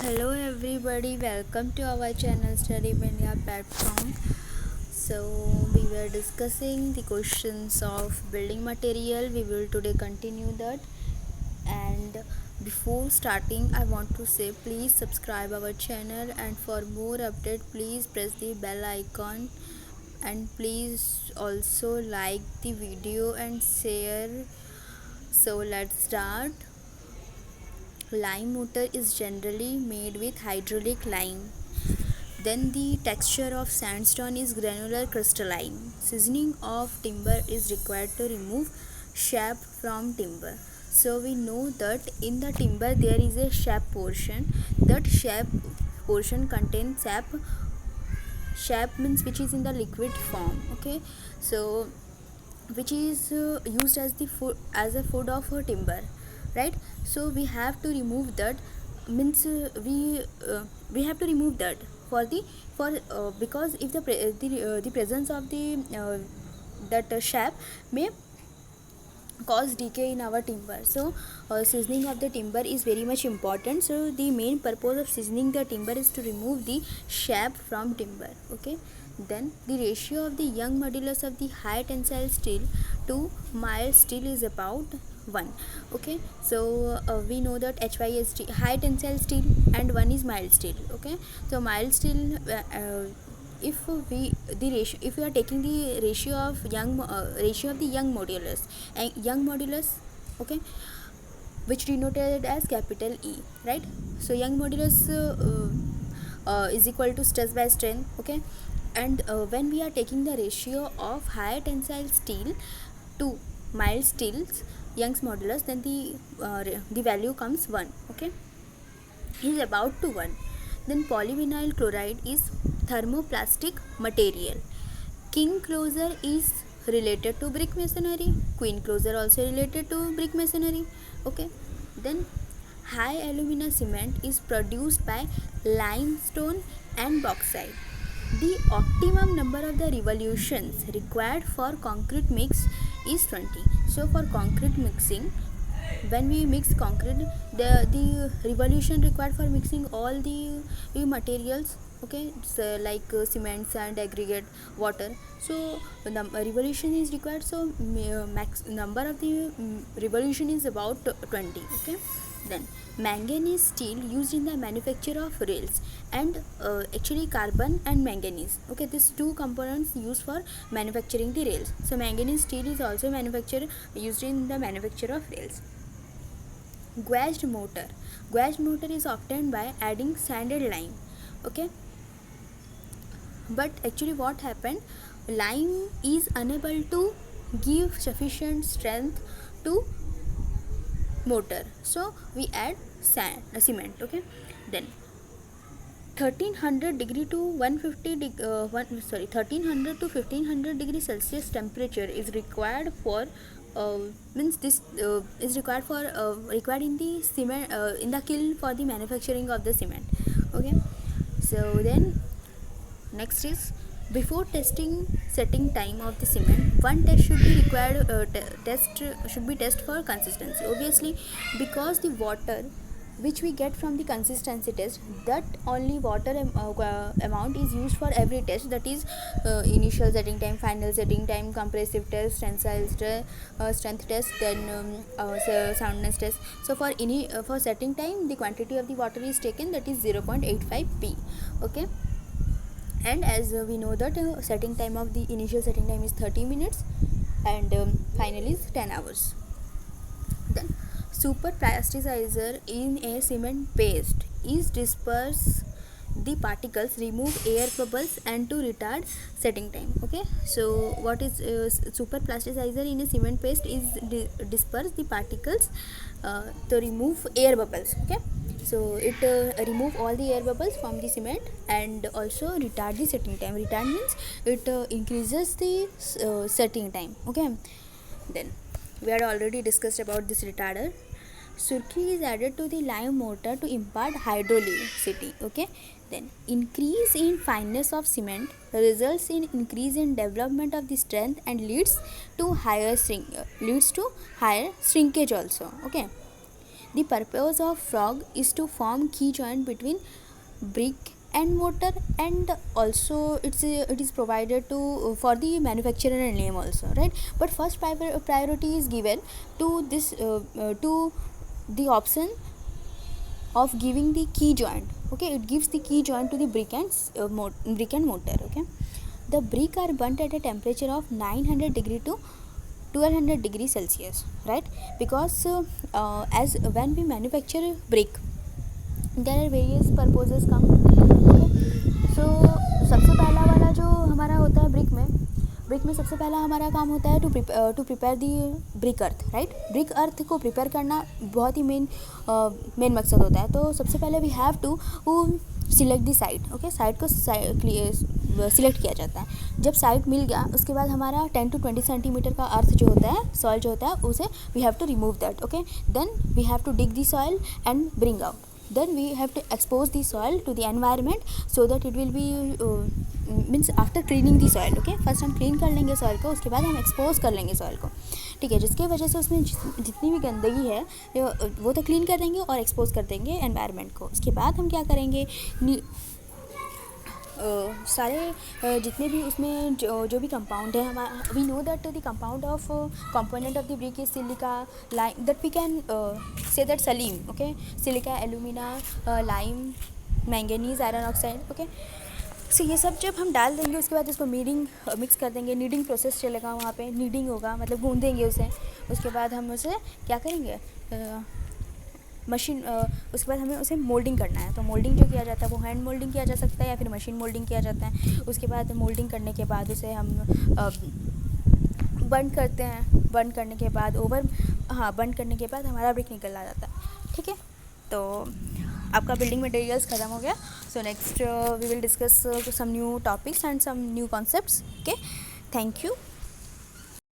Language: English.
Hello everybody, welcome to our channel Study Media platform. So we were discussing the questions of building material. We will today continue that. And before starting, I want to say please subscribe our channel, and for more update please press the bell icon, and please also like the video and share. So let's start. Lime mortar is generally made with hydraulic lime. Then the texture of sandstone is granular crystalline. Seasoning of timber is required to remove sap from timber. So we know that in the timber there is a sap portion. That sap portion contains sap. Sap means which is in the liquid form. Okay, so which is used as the food as a food of timber, right? So we have to remove that. Means we have to remove that for the for because if the presence of the that sap may cause decay in our timber. So seasoning of the timber is very much important. So the main purpose of seasoning the timber is to remove the sap from timber. Okay, then the ratio of the young modulus of the high tensile steel to mild steel is about 1. Okay, so we know that HYST high tensile steel and 1 is mild steel. Okay, so mild steel if we the ratio if we are taking the ratio of the young modulus, and young modulus, okay, which denoted as capital E, right? So young modulus is equal to stress by strain. Okay, and when we are taking the ratio of high tensile steel to mild steels Young's modulus, then the value comes 1. Okay, is about to 1. Then polyvinyl chloride is thermoplastic material. King closure is related to brick masonry. Queen closure also related to brick masonry. Okay. Then high alumina cement is produced by limestone and bauxite. The optimum number of the revolutions required for concrete mix is 20. So for concrete mixing, when we mix concrete, the revolution required for mixing all the materials, okay, so like cement, sand, aggregate, water, so the revolution is required. So max number of the revolution is about 20. Okay, then manganese steel used in the manufacture of rails, and actually carbon and manganese, okay, these two components used for manufacturing the rails. So manganese steel is also manufactured used in the manufacture of rails. Guaged mortar. Guaged mortar is obtained by adding sanded lime. Okay, but actually what happened, lime is unable to give sufficient strength to mortar, so we add cement. Okay, then 1300 degree to 1300 to 1500 degree Celsius temperature is required for means this is required for required in the cement in the kiln for the manufacturing of the cement. Okay, so then next is before testing setting time of the cement, one test should be required. Test should be test for consistency. Obviously, because the water which we get from the consistency test, that only water amount is used for every test. That is initial setting time, final setting time, compressive test, tensile strength test, then soundness test. So for setting time, the quantity of the water is taken, that is 0.85 p. Okay, and as we know that setting time of the initial setting time is 30 minutes, and final is 10 hours. Then super plasticizer in a cement paste is disperse the particles, remove air bubbles, and to retard setting time. Okay, so what is super plasticizer in a cement paste is disperse the particles to remove air bubbles. Okay, so it remove all the air bubbles from the cement and also retard the setting time. Retard means it increases the setting time. Okay, then we had already discussed about this retarder. Surki is added to the lime mortar to impart hydraulicity. Okay, then increase in fineness of cement results in increase in development of the strength and leads to higher shrinkage also. Okay, The purpose of frog is to form key joint between brick and mortar, and also it is provided to for the manufacturer and name also, right? But first priority is given to this to the option of giving the key joint. Okay, it gives the key joint to the brick and mortar. Okay, the brick are burnt at a temperature of 900 degree to 1200 degree Celsius, right? Because as when we manufacture brick, there are various purposes come. सो सबसे पहला वाला जो हमारा होता है brick में सबसे पहला हमारा काम होता है to prepare the brick earth, right? Brick earth को प्रिपेयर करना बहुत ही मेन मकसद होता है. तो सबसे पहले we have to select the site. Okay, site को सिलेक्ट किया जाता है. जब साइट मिल गया उसके बाद हमारा 10 to 20 सेंटीमीटर का अर्थ जो होता है, सॉइल जो होता है, उसे we have to remove that. Okay, then we have to dig the soil and bring out. Then we have to expose the soil to the environment so that it will be means after cleaning the soil. Okay, first हम clean कर लेंगे soil को, उसके बाद हम expose कर लेंगे soil को, ठीक है? जिसके वजह से उसमें जितनी भी गंदगी है वो तो क्लीन कर देंगे और एक्सपोज कर देंगे एनवायरनमेंट को. उसके बाद हम क्या करेंगे, सारे जितने भी उसमें जो भी कंपाउंड है, हमारा we know that the compound of component of the brick is silica, lime, that we can say that सलीम. Okay, silica, alumina, lime, manganese, iron oxide. Okay, so ये सब जब हम डाल देंगे उसके बाद उसको मिक्स कर देंगे. नीडिंग प्रोसेस चलेगा वहाँ पे, नीडिंग होगा मतलब गूंदेंगे उसे. उसके बाद हम उसे क्या करेंगे, मशीन, उसके बाद हमें उसे मोल्डिंग करना है. तो मोल्डिंग जो किया जाता है वो हैंड मोल्डिंग किया जा सकता है या फिर मशीन मोल्डिंग किया जाता है. उसके बाद मोल्डिंग करने के बाद उसे हम बर्न करते हैं. बर्न करने के बाद बर्न करने के बाद हमारा ब्रिक निकल आ जाता है, ठीक है? तो आपका बिल्डिंग मटेरियल्स ख़त्म हो गया. So next we will discuss some new topics and some new concepts. Okay, thank you.